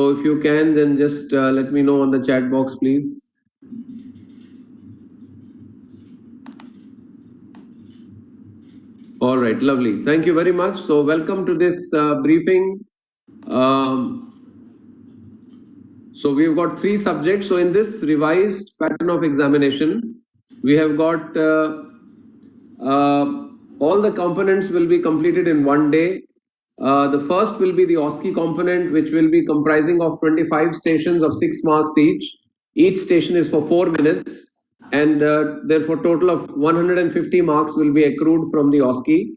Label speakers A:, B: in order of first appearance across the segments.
A: So if you can, then just let me know on the chat box, please. All right, lovely. Thank you very much. So welcome to this briefing. So we've got 3 subjects. So in this revised pattern of examination, we have got all the components will be completed in one day. The first will be the OSCE component, which will be comprising of 25 stations of 6 marks each. Each station is for 4 minutes, and therefore total of 150 marks will be accrued from the OSCE.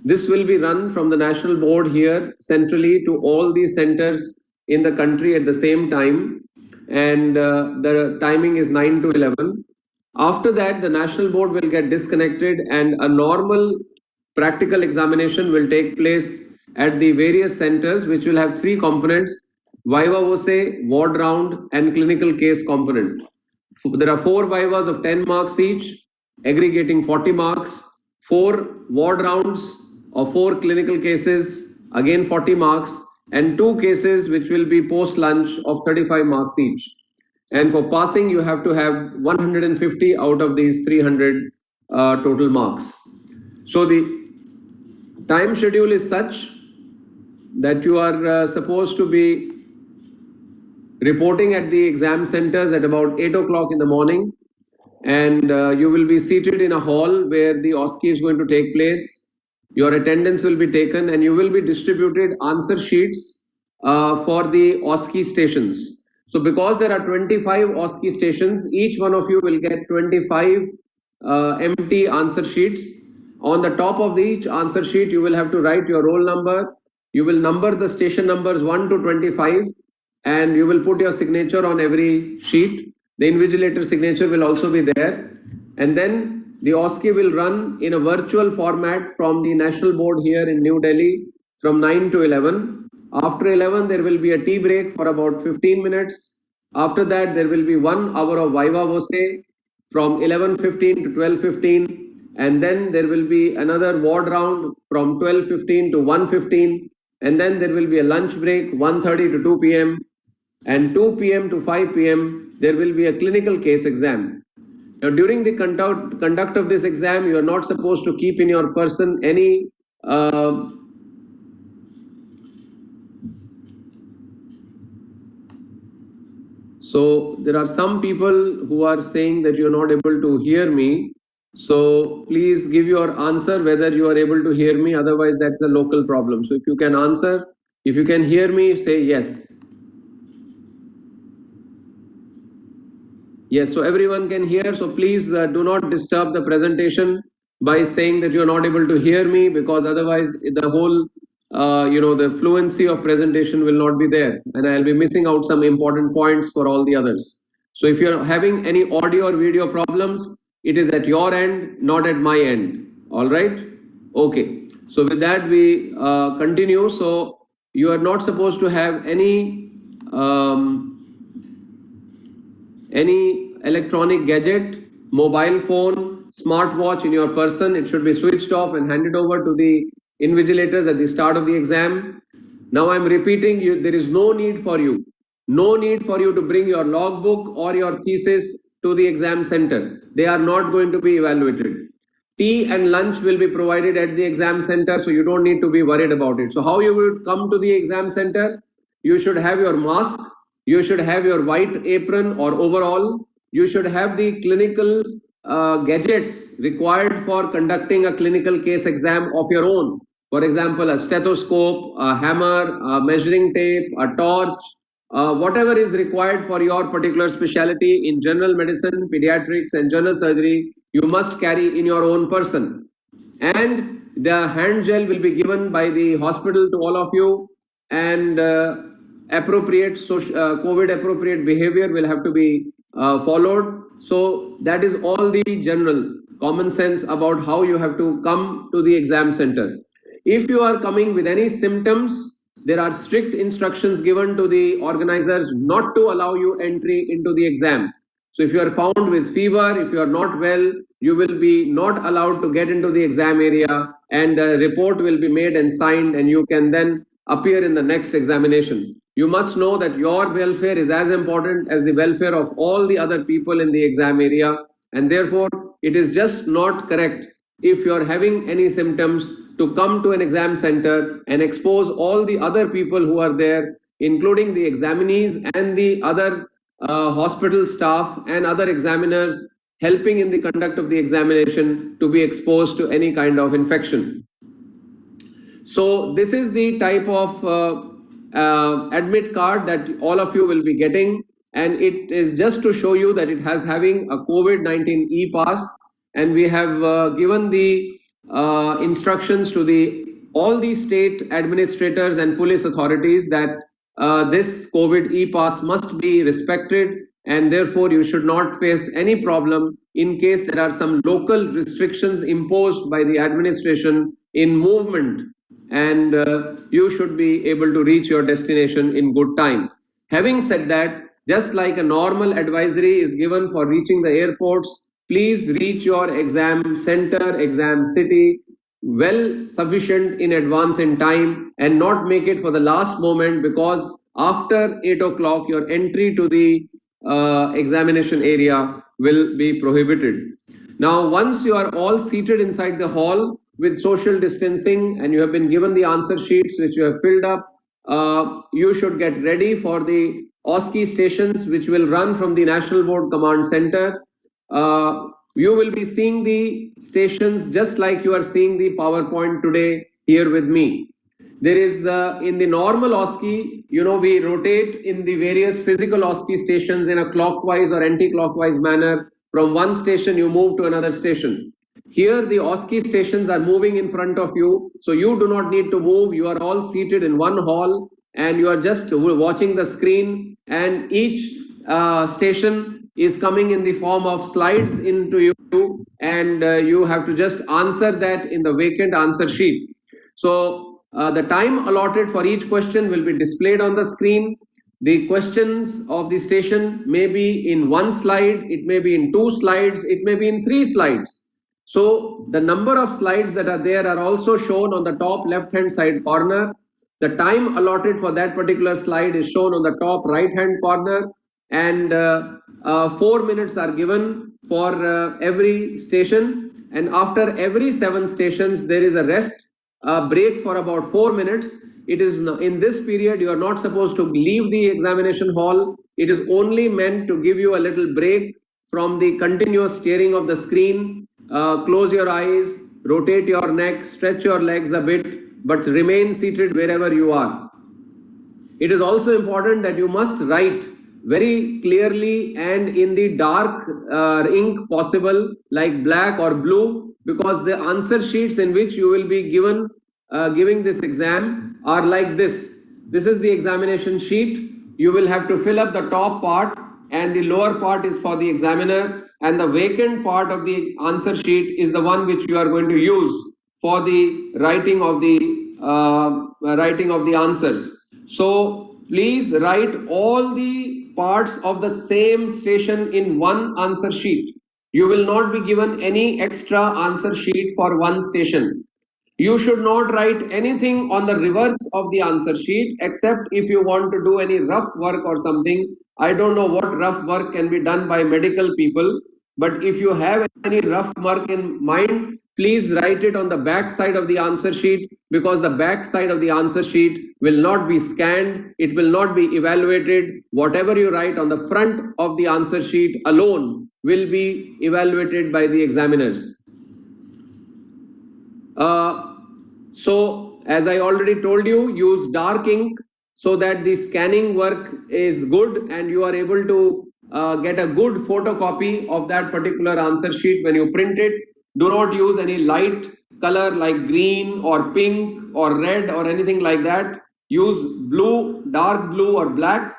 A: This will be run from the national board here centrally to all the centers in the country at the same time, and the timing is 9 to 11. After that, the national board will get disconnected and a normal practical examination will take place at the various centers, which will have 3 components: viva voce, ward round, and clinical case component. There are 4 vivas of 10 marks each, aggregating 40 marks, 4 ward rounds of 4 clinical cases, again 40 marks, and 2 cases which will be post lunch of 35 marks each. And for passing, you have to have 150 out of these 300 total marks. So the time schedule is such that you are supposed to be reporting at the exam centers at about 8 o'clock in the morning, and you will be seated in a hall where the OSCE is going to take place. Your attendance will be taken and you will be distributed answer sheets for the OSCE stations. So because there are 25 OSCE stations, each one of you will get 25 empty answer sheets. On the top of each answer sheet, you will have to write your roll number. You will number the station numbers 1 to 25, and you will put your signature on every sheet. The invigilator signature will also be there. And then the OSCE will run in a virtual format from the national board here in New Delhi from 9 to 11. After 11, there will be a tea break for about 15 minutes. After that, there will be 1 hour of viva voce from 11:15 to 12:15. And then there will be another ward round from 12:15 to 1:15. And then there will be a lunch break, 1:30 to 2 p.m. And 2 p.m. to 5 p.m., there will be a clinical case exam. Now, during the conduct of this exam, you are not supposed to keep in your person any so there are some people who are saying that you're not able to hear me. So please give your answer whether you are able to hear me. Otherwise, that's a local problem. So if you can answer, if you can hear me, say yes. Yes, so everyone can hear. So please do not disturb the presentation by saying that you're not able to hear me, because otherwise the whole, the fluency of presentation will not be there, and I'll be missing out some important points for all the others. So if you're having any audio or video problems, it is at your end, not at my end. All right? Okay. So with that, we continue. So you are not supposed to have any electronic gadget, mobile phone, smartwatch in your person. It should be switched off and handed over to the invigilators at the start of the exam. Now I'm repeating, there is no need for you to bring your logbook or your thesis to the exam center. They are not going to be evaluated. Tea and lunch will be provided at the exam center, so you don't need to be worried about it. So how you would come to the exam center? You should have your mask, you should have your white apron or overall, you should have the clinical gadgets required for conducting a clinical case exam of your own. For example, a stethoscope, a hammer, a measuring tape, a torch, whatever is required for your particular specialty in general medicine, pediatrics, and general surgery, you must carry in your own person. And the hand gel will be given by the hospital to all of you, and appropriate COVID appropriate behavior will have to be followed. So that is all the general common sense about how you have to come to the exam center. If you are coming with any symptoms, there are strict instructions given to the organizers not to allow you entry into the exam. So if you are found with fever, if you are not well, you will be not allowed to get into the exam area, and the report will be made and signed, and you can then appear in the next examination. You must know that your welfare is as important as the welfare of all the other people in the exam area, and therefore it is just not correct if you're having any symptoms to come to an exam center and expose all the other people who are there, including the examinees and the other hospital staff and other examiners helping in the conduct of the examination, to be exposed to any kind of infection. So this is the type of admit card that all of you will be getting, and it is just to show you that it has having a COVID-19 e-pass, and we have given the instructions to all the state administrators and police authorities that this COVID e-pass must be respected, and therefore you should not face any problem in case there are some local restrictions imposed by the administration in movement, and you should be able to reach your destination in good time. Having said that, just like a normal advisory is given for reaching the airports, please reach your exam center, exam city well sufficient in advance in time, and not make it for the last moment, because after 8 o'clock your entry to the examination area will be prohibited. Now, once you are all seated inside the hall with social distancing and you have been given the answer sheets which you have filled up, you should get ready for the OSCE stations which will run from the National Board Command Center. You will be seeing the stations just like you are seeing the PowerPoint today here with me. There is, in the normal OSCE, we rotate in the various physical OSCE stations in a clockwise or anti-clockwise manner. From one station, you move to another station. Here, the OSCE stations are moving in front of you, so you do not need to move. You are all seated in one hall, and you are just watching the screen, and each station is coming in the form of slides into you, and you have to just answer that in the vacant answer sheet. So the time allotted for each question will be displayed on the screen. The questions of the station may be in one slide, it may be in 2 slides, it may be in 3 slides. So the number of slides that are there are also shown on the top left-hand side corner. The time allotted for that particular slide is shown on the top right-hand corner, and 4 minutes are given for every station. And after every 7 stations, there is a rest break for about 4 minutes. It is in this period you are not supposed to leave the examination hall. It is only meant to give you a little break from the continuous staring of the screen. Close your eyes, rotate your neck, stretch your legs a bit, but remain seated wherever you are. It is also important that you must write very clearly and in the dark ink possible, like black or blue, because the answer sheets in which you will be giving this exam are like this. This is the examination sheet. You will have to fill up the top part, and the lower part is for the examiner, and the vacant part of the answer sheet is the one which you are going to use for the writing of the answers. So please write all the parts of the same station in one answer sheet. You will not be given any extra answer sheet for one station. You should not write anything on the reverse of the answer sheet, except if you want to do any rough work or something. I don't know what rough work can be done by medical people, but if you have any rough work in mind, please write it on the back side of the answer sheet, because the back side of the answer sheet will not be scanned, it will not be evaluated. Whatever you write on the front of the answer sheet alone will be evaluated by the examiners. So, as I already told you, use dark ink so that the scanning work is good and you are able to get a good photocopy of that particular answer sheet when you print it. Do not use any light color like green or pink or red or anything like that. Use blue, dark blue or black.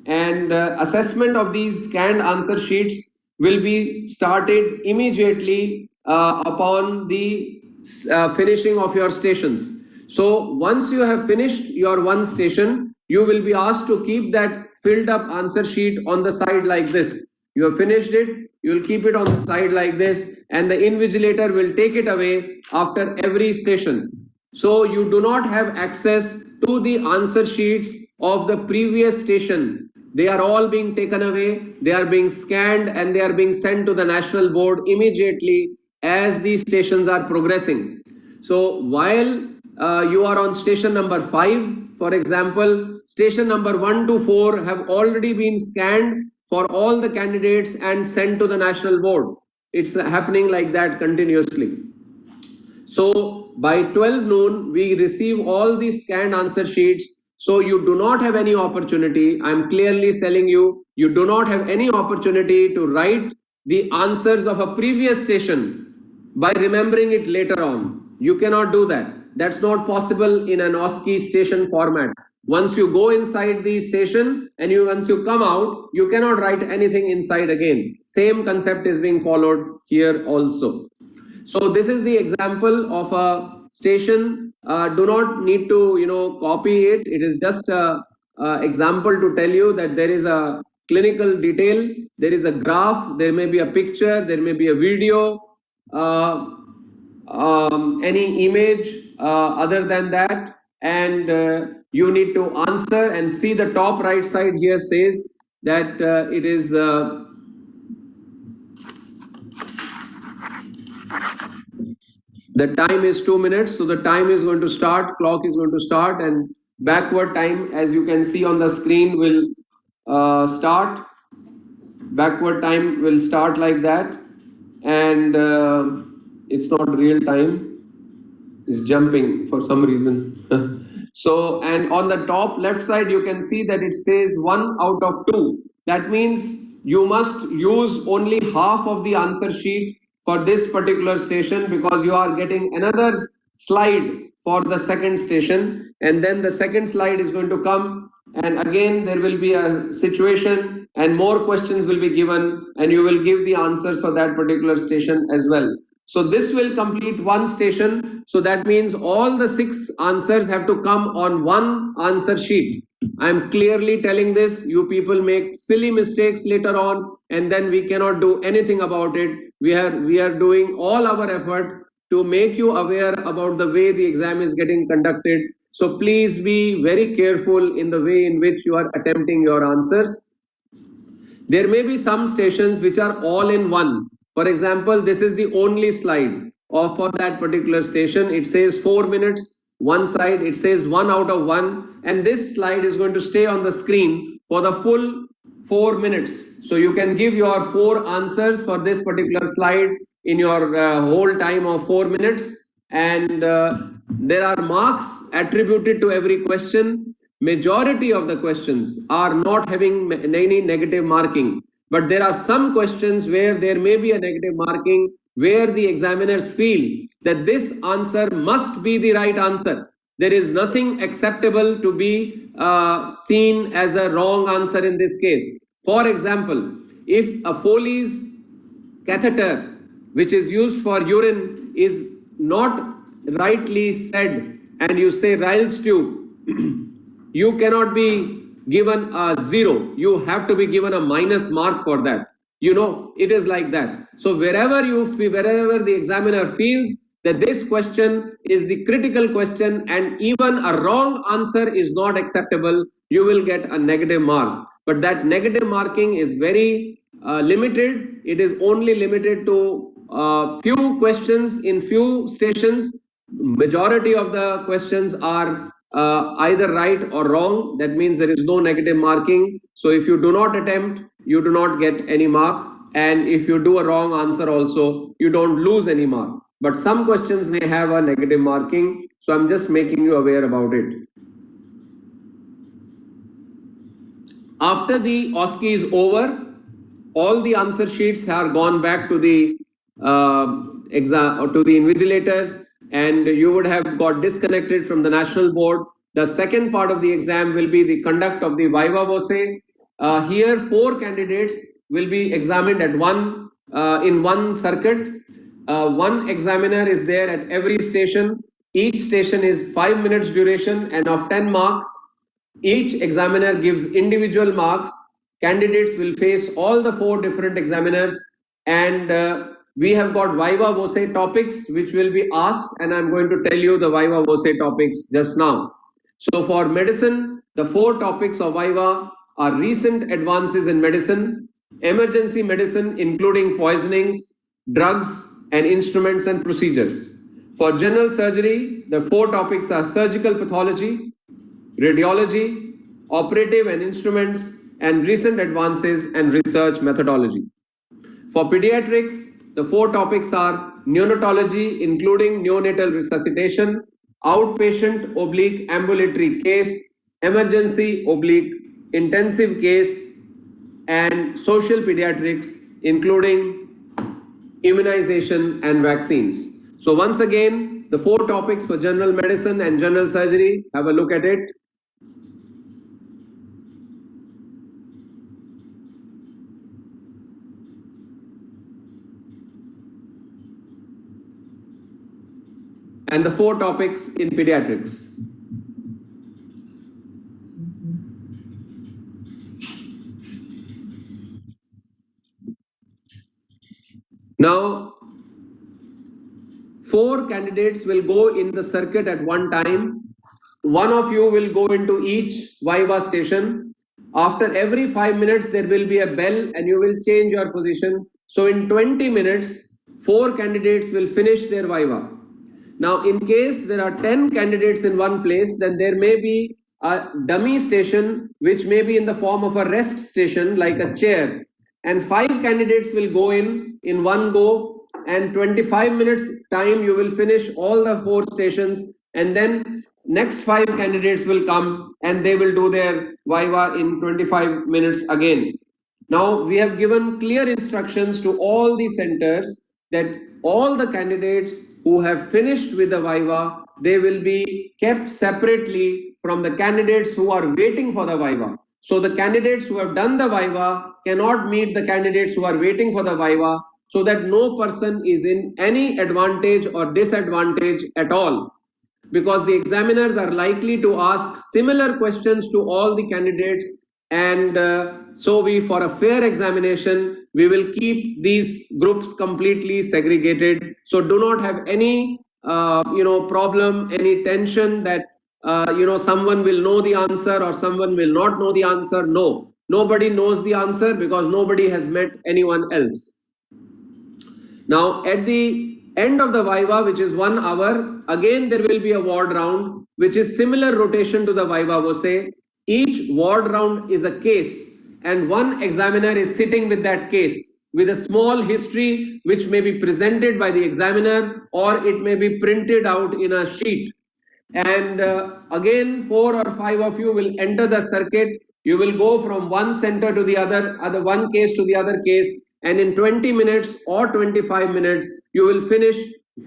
A: And assessment of these scanned answer sheets will be started immediately upon the finishing of your stations. So once you have finished your one station, you will be asked to keep that filled up answer sheet on the side like this. You have finished it, you will keep it on the side like this, and the invigilator will take it away after every station. So you do not have access to the answer sheets of the previous station. They are all being taken away, they are being scanned, and they are being sent to the national board immediately as these stations are progressing. So while you are on station number 5, for example, station number 1 to 4 have already been scanned for all the candidates and sent to the national board. It's happening like that continuously. So by 12 noon, we receive all the scanned answer sheets. So you do not have any opportunity. I'm clearly telling you, you do not have any opportunity to write the answers of a previous station by remembering it later on. You cannot do that. That's not possible in an OSCE station format. Once you go inside the station and once you come out, you cannot write anything inside again. Same concept is being followed here also. So this is the example of a station. Do not need to copy it. It is just a example to tell you that there is a clinical detail, there is a graph, there may be a picture, there may be a video, any image other than that, and you need to answer. And see, the top right side here says that it is the time is 2 minutes. So the time is going to start, clock is going to start, and backward time, as you can see on the screen, will start. Backward time will start like that, and it's not real time. It's jumping for some reason. So, and on the top left side, you can see that it says 1 out of 2. That means you must use only half of the answer sheet for this particular station, because you are getting another slide for the second station, and then the second slide is going to come, and again there will be a situation and more questions will be given, and you will give the answers for that particular station as well. So this will complete one station. So that means all the 6 answers have to come on one answer sheet. I'm clearly telling this. You people make silly mistakes later on, and then we cannot do anything about it. We are doing all our effort to make you aware about the way the exam is getting conducted. So please be very careful in the way in which you are attempting your answers. There may be some stations which are all in one. For example, this is the only slide for that particular station. It says 4 minutes, one side, it says 1 out of 1. And this slide is going to stay on the screen for the full 4 minutes. So you can give your 4 answers for this particular slide in your whole time of 4 minutes. And there are marks attributed to every question. Majority of the questions are not having any negative marking, but there are some questions where there may be a negative marking, where the examiners feel that this answer must be the right answer. There is nothing acceptable to be seen as a wrong answer in this case. For example, if a Foley's catheter, which is used for urine, is not rightly said, and you say Ryle's tube, you cannot be given a 0. You have to be given a minus mark for that. It is like that. So wherever the examiner feels that this question is the critical question and even a wrong answer is not acceptable, you will get a negative mark. But that negative marking is very limited. It is only limited to few questions in few stations. Majority of the questions are either right or wrong. That means there is no negative marking. So if you do not attempt, you do not get any mark. And if you do a wrong answer also, you don't lose any mark. But some questions may have a negative marking. So I'm just making you aware about it. After the OSCE is over, all the answer sheets are gone back to the exam or to the invigilators, and you would have got disconnected from the national board. The second part of the exam will be the conduct of the viva voce. Here 4 candidates will be examined at in one circuit. One examiner is there at every station. Each station is 5 minutes duration and of 10 marks. Each examiner gives individual marks. Candidates will face all the 4 different examiners, and we have got viva voce topics which will be asked, and I'm going to tell you the viva voce topics just now. So for medicine, the 4 topics of viva are recent advances in medicine, emergency medicine including poisonings, drugs, and instruments and procedures. For general surgery, the 4 topics are surgical pathology, radiology, operative and instruments, and recent advances and research methodology. For pediatrics, the 4 topics are neonatology, including neonatal resuscitation, outpatient / ambulatory case, emergency / intensive case, and social pediatrics, including immunization and vaccines. So once again, the 4 topics for general medicine and general surgery, have a look at it. And the 4 topics in pediatrics. Now, 4 candidates will go in the circuit at one time. One of you will go into each viva station. After every 5 minutes, there will be a bell and you will change your position. So in 20 minutes, 4 candidates will finish their viva. Now, in case there are 10 candidates in one place, then there may be a dummy station, which may be in the form of a rest station, like a chair. And 5 candidates will go in one go, and 25 minutes time, you will finish all the 4 stations. And then next 5 candidates will come and they will do their viva in 25 minutes again. Now, we have given clear instructions to all the centers that all the candidates who have finished with the viva, they will be kept separately from the candidates who are waiting for the viva. So the candidates who have done the viva cannot meet the candidates who are waiting for the viva, so that no person is in any advantage or disadvantage at all, because the examiners are likely to ask similar questions to all the candidates. And so for a fair examination, we will keep these groups completely segregated. So do not have any problem, any tension that someone will know the answer or someone will not know the answer. No, nobody knows the answer because nobody has met anyone else. Now, at the end of the viva, which is 1 hour, again there will be a ward round, which is similar rotation to the viva voce. Each ward round is a case, and one examiner is sitting with that case with a small history, which may be presented by the examiner or it may be printed out in a sheet. And again, 4 or 5 of you will enter the circuit. You will go from one center to the other one case to the other case, and in 20 minutes or 25 minutes, you will finish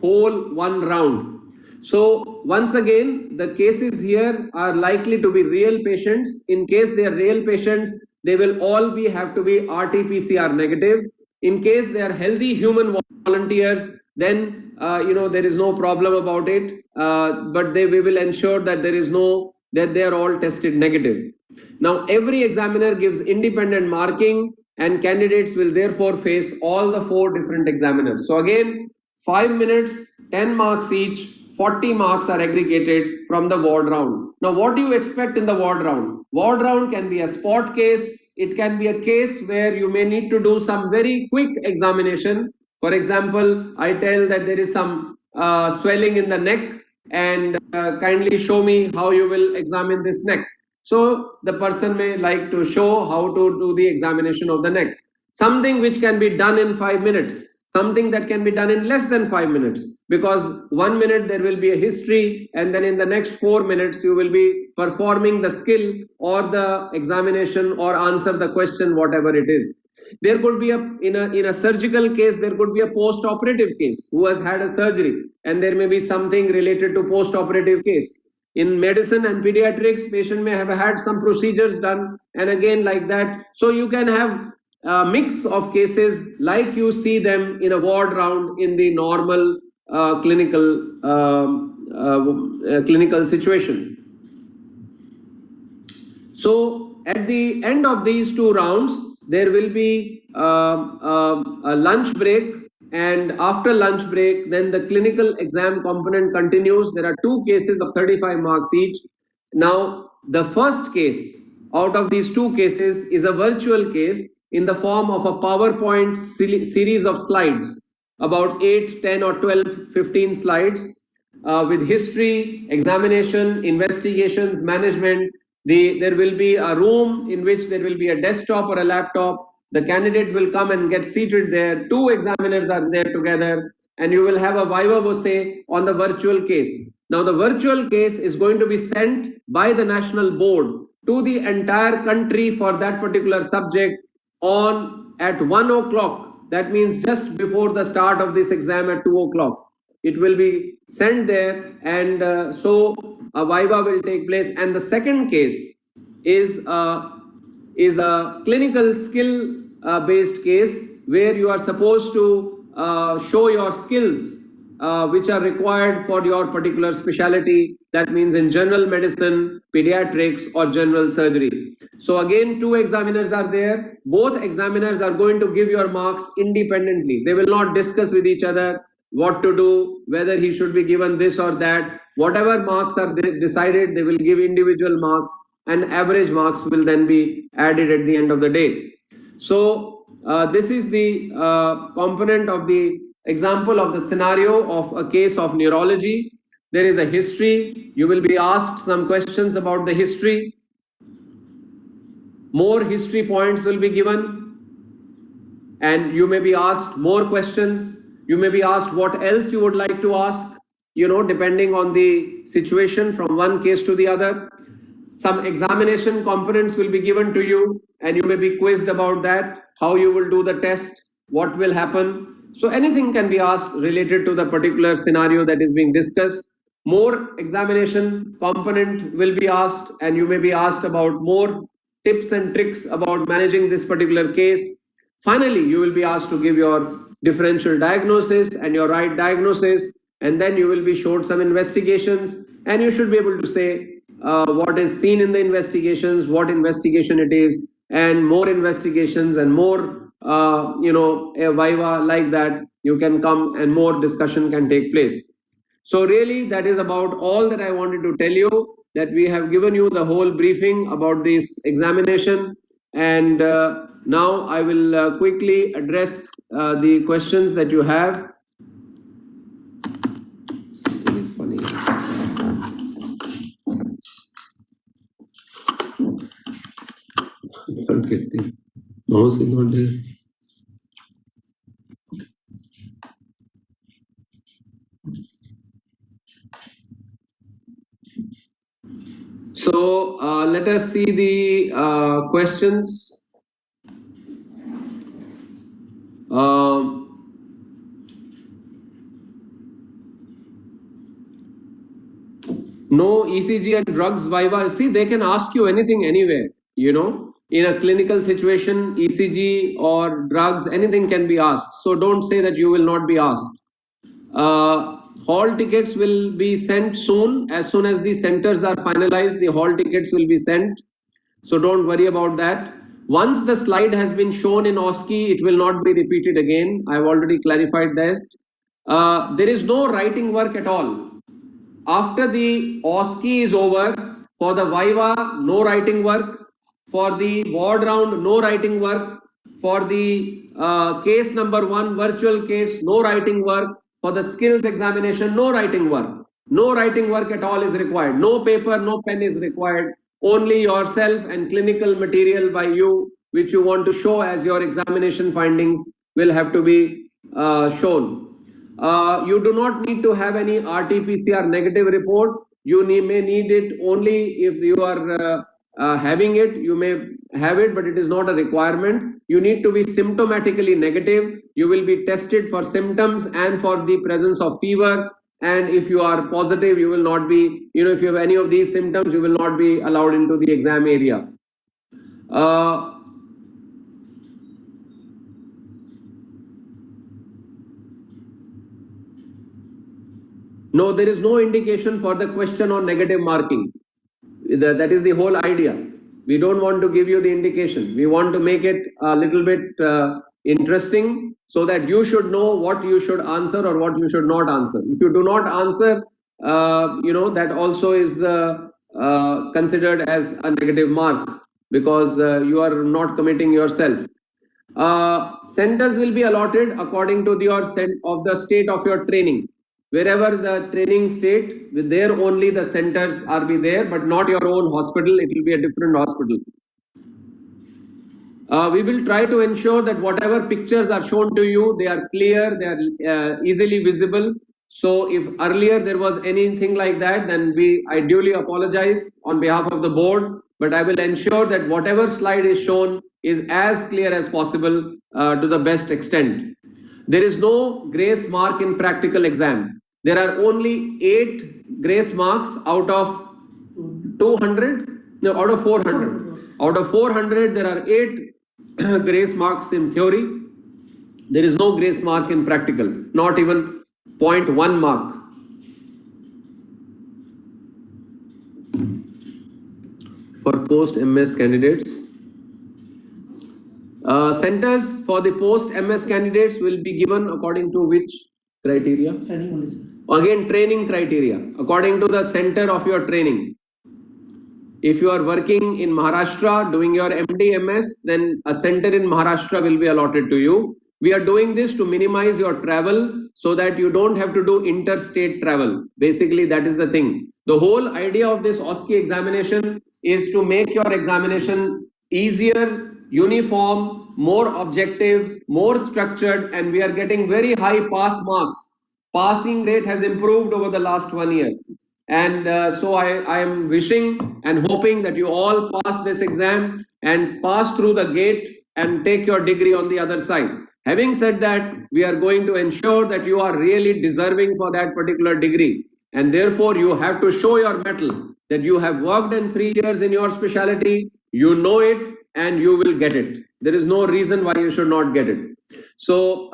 A: whole 1 round. So once again, the cases here are likely to be real patients. In case they are real patients, they will all have to be RT-PCR negative. In case they are healthy human volunteers, then there is no problem about it. But we will ensure that that they are all tested negative. Now, every examiner gives independent marking, and candidates will therefore face all the 4 different examiners. So again, 5 minutes, 10 marks each, 40 marks are aggregated from the ward round. Now, what do you expect in the ward round? Ward round can be a spot case. It can be a case where you may need to do some very quick examination. For example, I tell that there is some swelling in the neck, and kindly show me how you will examine this neck. So the person may like to show how to do the examination of the neck. Something which can be done in 5 minutes, something that can be done in less than 5 minutes, because 1 minute there will be a history, and then in the next 4 minutes you will be performing the skill or the examination or answer the question, whatever it is. There could be in a surgical case, there could be a post-operative case who has had a surgery, and there may be something related to post-operative case. In medicine and pediatrics, patient may have had some procedures done, and again like that. So you can have a mix of cases like you see them in a ward round in the normal clinical situation. So at the end of these 2 rounds, there will be a lunch break and after lunch break, then the clinical exam component continues. There are 2 cases of 35 marks each. Now, the first case out of these 2 cases is a virtual case in the form of a PowerPoint series of slides, about 8, 10 or 12, 15 slides with history, examination, investigations, management. There will be a room in which there will be a desktop or a laptop. The candidate will come and get seated there. 2 examiners are there together, and you will have a viva voce on the virtual case. Now, the virtual case is going to be sent by the national board to the entire country for that particular subject at 1 o'clock. That means just before the start of this exam at 2 o'clock. It will be sent there, and so a viva will take place. And the second case is a clinical skill based case where you are supposed to show your skills which are required for your particular specialty. That means in general medicine, pediatrics, or general surgery. So again, 2 examiners are there. Both examiners are going to give your marks independently. They will not discuss with each other what to do, whether he should be given this or that. Whatever marks are decided, they will give individual marks, and average marks will then be added at the end of the day. So this is the component of the example of the scenario of a case of neurology. There is a history. You will be asked some questions about the history. More history points will be given, and you may be asked more questions. You may be asked what else you would like to ask, depending on the situation from one case to the other. Some examination components will be given to you, and you may be quizzed about that, how you will do the test, what will happen. So anything can be asked related to the particular scenario that is being discussed. More examination component will be asked, and you may be asked about more tips and tricks about managing this particular case. Finally, you will be asked to give your differential diagnosis and your right diagnosis, and then you will be showed some investigations, and you should be able to say what is seen in the investigations, what investigation it is, and more investigations and more, a viva like that, you can come and more discussion can take place. So really, that is about all that I wanted to tell you, that we have given you the whole briefing about this examination. And now I will quickly address the questions that you have. Something is funny. I can't get the mouse is not there. So let us see the questions. No ECG and drugs viva. See, they can ask you anything anywhere, in a clinical situation, ECG or drugs, anything can be asked. So don't say that you will not be asked. Hall tickets will be sent soon. As soon as the centers are finalized, the hall tickets will be sent. So don't worry about that. Once the slide has been shown in OSCE, it will not be repeated again. I've already clarified that. There is no writing work at all. After the OSCE is over, for the viva, no writing work. For the ward round, no writing work. For the case number 1, virtual case, no writing work. For the skills examination, no writing work. No writing work at all is required. No paper, no pen is required. Only yourself and clinical material by you, which you want to show as your examination findings, will have to be shown. You do not need to have any RT-PCR negative report. You may need it only if you are having it. You may have it, but it is not a requirement. You need to be symptomatically negative. You will be tested for symptoms and for the presence of fever. And if you are positive, you will not be, if you have any of these symptoms, you will not be allowed into the exam area. No, there is no indication for the question on negative marking. That is the whole idea. We don't want to give you the indication. We want to make it a little bit interesting so that you should know what you should answer or what you should not answer. If you do not answer, that also is considered as a negative mark, because you are not committing yourself. Centers will be allotted according to the state of your training. Wherever the training state, there only the centers are be there, but not your own hospital. It will be a different hospital. We will try to ensure that whatever pictures are shown to you, they are clear, they are easily visible. So if earlier there was anything like that, then I duly apologize on behalf of the board, but I will ensure that whatever slide is shown is as clear as possible to the best extent. There is no grace mark in practical exam. There are only 8 grace marks out of 200? No, out of 400. Out of 400, there are 8 grace marks in theory. There is no grace mark in practical, not even 0.1 mark. For post-MS candidates. Centers for the post-MS candidates will be given according to which criteria? Again, training criteria, according to the center of your training. If you are working in Maharashtra doing your MD, MS, then a center in Maharashtra will be allotted to you. We are doing this to minimize your travel so that you don't have to do interstate travel. Basically, that is the thing. The whole idea of this OSCE examination is to make your examination easier, uniform, more objective, more structured, and we are getting very high pass marks. Passing rate has improved over the last 1 year. And so I am wishing and hoping that you all pass this exam and pass through the gate and take your degree on the other side. Having said that, we are going to ensure that you are really deserving for that particular degree. And therefore, you have to show your mettle that you have worked in 3 years in your specialty, you know it, and you will get it. There is no reason why you should not get it. So,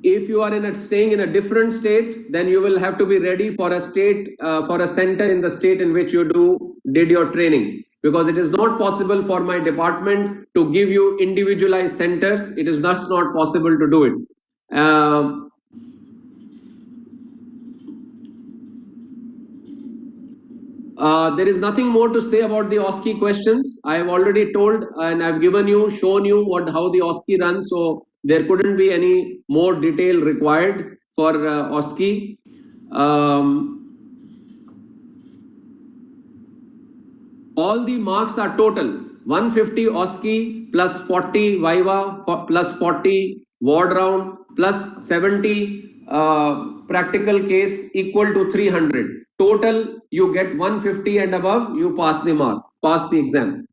A: if you are staying in a different state, then you will have to be ready for a center in the state in which you did your training, because it is not possible for my department to give you individualized centers. It is thus not possible to do it. There is nothing more to say about the OSCE questions. I have already told and I've shown you how the OSCE runs. So there couldn't be any more detail required for OSCE. All the marks are total 150 OSCE plus 40 Viva plus 40 ward round plus 70 practical case equal to 300. Total, you get 150 and above, you pass the exam.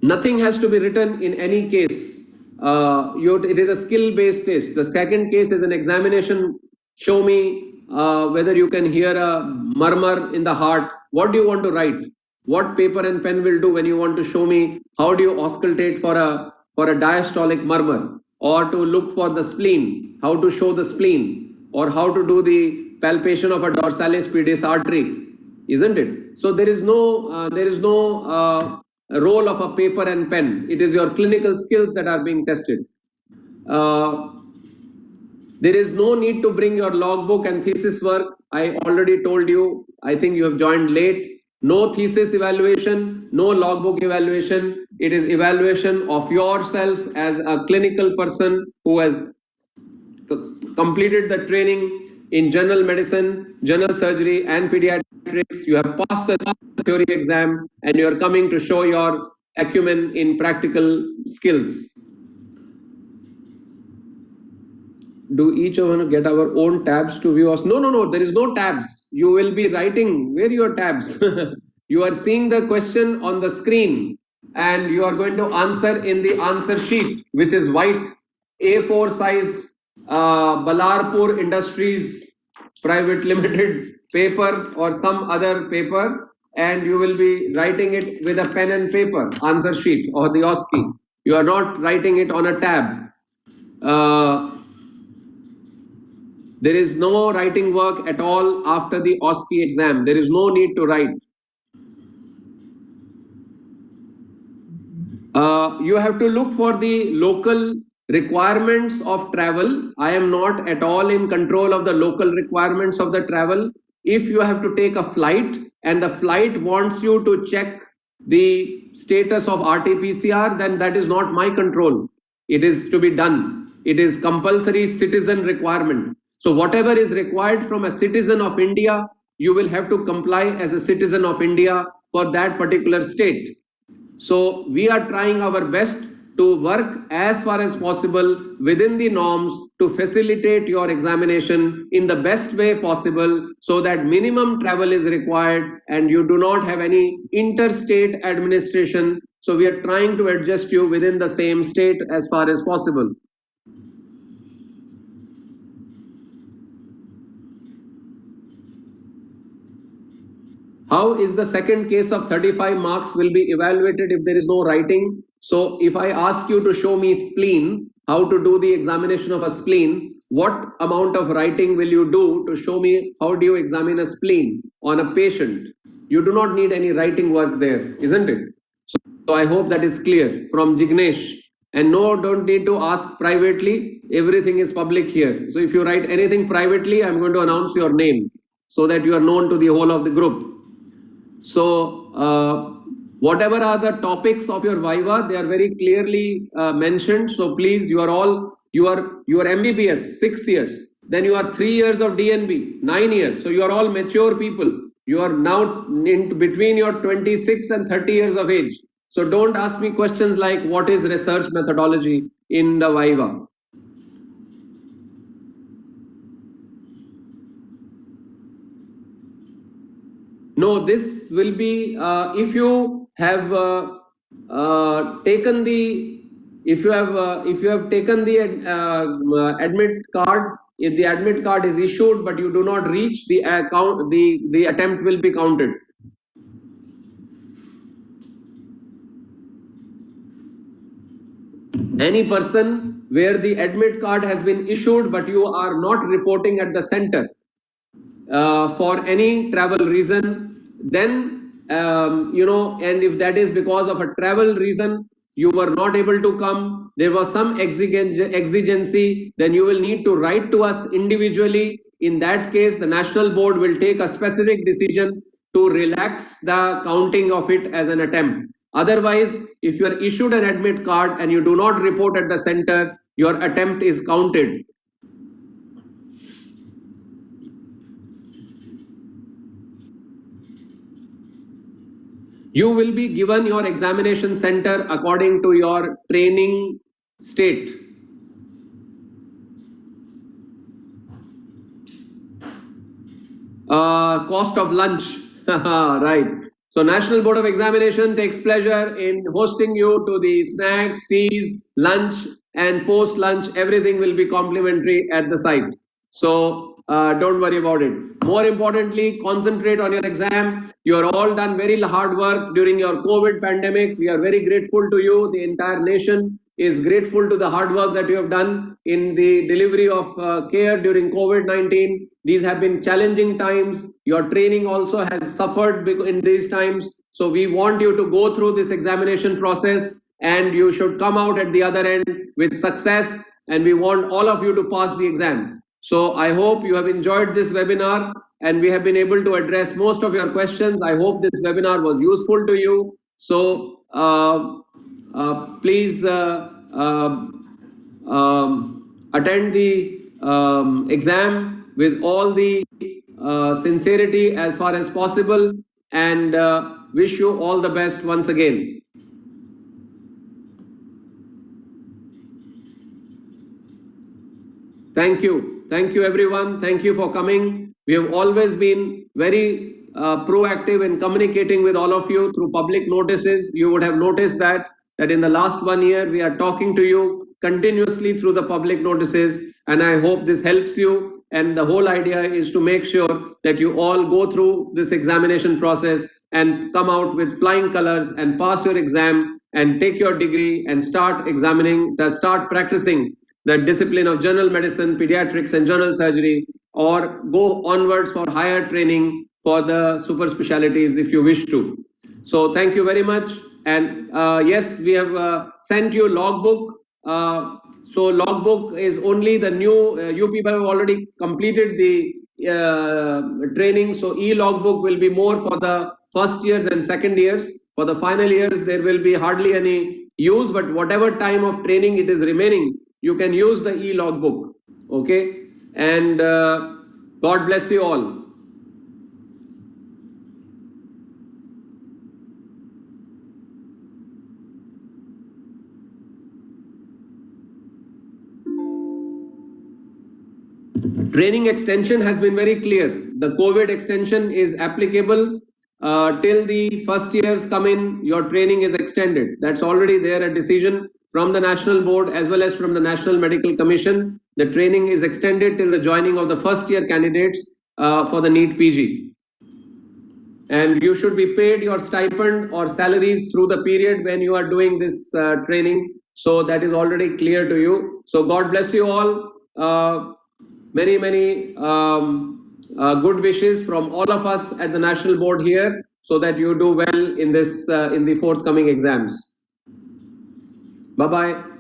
A: Nothing has to be written in any case. It is a skill-based test. The second case is an examination. Show me whether you can hear a murmur in the heart. What do you want to write? What paper and pen will do when you want to show me how do you auscultate for a diastolic murmur, or to look for the spleen, how to show the spleen, or how to do the palpation of a dorsalis pedis artery, isn't it? So there is no role of a paper and pen. It is your clinical skills that are being tested. There is no need to bring your logbook and thesis work. I already told you, I think you have joined late. No thesis evaluation, no logbook evaluation. It is evaluation of yourself as a clinical person who has completed the training in general medicine, general surgery, and pediatrics. You have passed the theory exam and you are coming to show your acumen in practical skills. Do each of us get our own tabs to view us? No, there is no tabs. You will be writing. Where are your tabs? You are seeing the question on the screen and you are going to answer in the answer sheet, which is white, A4 size, Balarpur Industries Private Limited paper or some other paper, and you will be writing it with a pen and paper, answer sheet or the OSCE. You are not writing it on a tab. There is no writing work at all after the OSCE exam. There is no need to write. You have to look for the local requirements of travel. I am not at all in control of the local requirements of the travel. If you have to take a flight and the flight wants you to check the status of RT-PCR, then that is not my control. It is to be done. It is compulsory citizen requirement. So whatever is required from a citizen of India, you will have to comply as a citizen of India for that particular state. So we are trying our best to work as far as possible within the norms to facilitate your examination in the best way possible, so that minimum travel is required and you do not have any interstate administration. So we are trying to adjust you within the same state as far as possible. How is the second case of 35 marks will be evaluated if there is no writing? So if I ask you to show me spleen, how to do the examination of a spleen, what amount of writing will you do to show me how do you examine a spleen on a patient? You do not need any writing work there, isn't it? So I hope that is clear from Jignesh. And no, don't need to ask privately. Everything is public here. So if you write anything privately, I'm going to announce your name so that you are known to the whole of the group. So whatever are the topics of your Viva, they are very clearly mentioned. So please, you are MBBS 6 years, then you are 3 years of DNB, 9 years. So you are all mature people. You are now in between your 26 and 30 years of age. So don't ask me questions like what is research methodology in the Viva. No, this will be if you have taken the admit card. If the admit card is issued but you do not reach the account, the attempt will be counted. Any person where the admit card has been issued but you are not reporting at the center for any travel reason, then and if that is because of a travel reason, you were not able to come, there was some exigency, then you will need to write to us individually. In that case, the national board will take a specific decision to relax the counting of it as an attempt. Otherwise, if you are issued an admit card and you do not report at the center, your attempt is counted. You will be given your examination center according to your training state. Cost of lunch, right. So National Board of Examination takes pleasure in hosting you to the snacks, teas, lunch, and post-lunch. Everything will be complimentary at the site. So don't worry about it. More importantly, concentrate on your exam. You are all done very hard work during your COVID pandemic. We are very grateful to you. The entire nation is grateful to the hard work that you have done in the delivery of care during COVID-19. These have been challenging times. Your training also has suffered in these times. So we want you to go through this examination process and you should come out at the other end with success. And we want all of you to pass the exam. So I hope you have enjoyed this webinar and we have been able to address most of your questions. I hope this webinar was useful to you. So please attend the exam with all the sincerity as far as possible, and wish you all the best once again. Thank you. Thank you, everyone. Thank you for coming. We have always been very proactive in communicating with all of you through public notices. You would have noticed that in the last 1 year, we are talking to you continuously through the public notices. And I hope this helps you. And the whole idea is to make sure that you all go through this examination process and come out with flying colors and pass your exam and take your degree and start practicing the discipline of general medicine, pediatrics, and general surgery, or go onwards for higher training for the super specialties if you wish to. So thank you very much. And yes, we have sent you logbook. So logbook is only the new, you people have already completed the training. So e-logbook will be more for the first years and second years. For the final years, there will be hardly any use, but whatever time of training it is remaining, you can use the e-logbook. Okay. And God bless you all. Training extension has been very clear. The COVID extension is applicable till the first years come in, your training is extended. That's already there, a decision from the National Board as well as from the National Medical Commission. The training is extended till the joining of the first year candidates for the NEET PG. And you should be paid your stipend or salaries through the period when you are doing this training. So that is already clear to you. So God bless you all. Many good wishes from all of us at the National Board here, so that you do well in this in the forthcoming exams. Bye bye.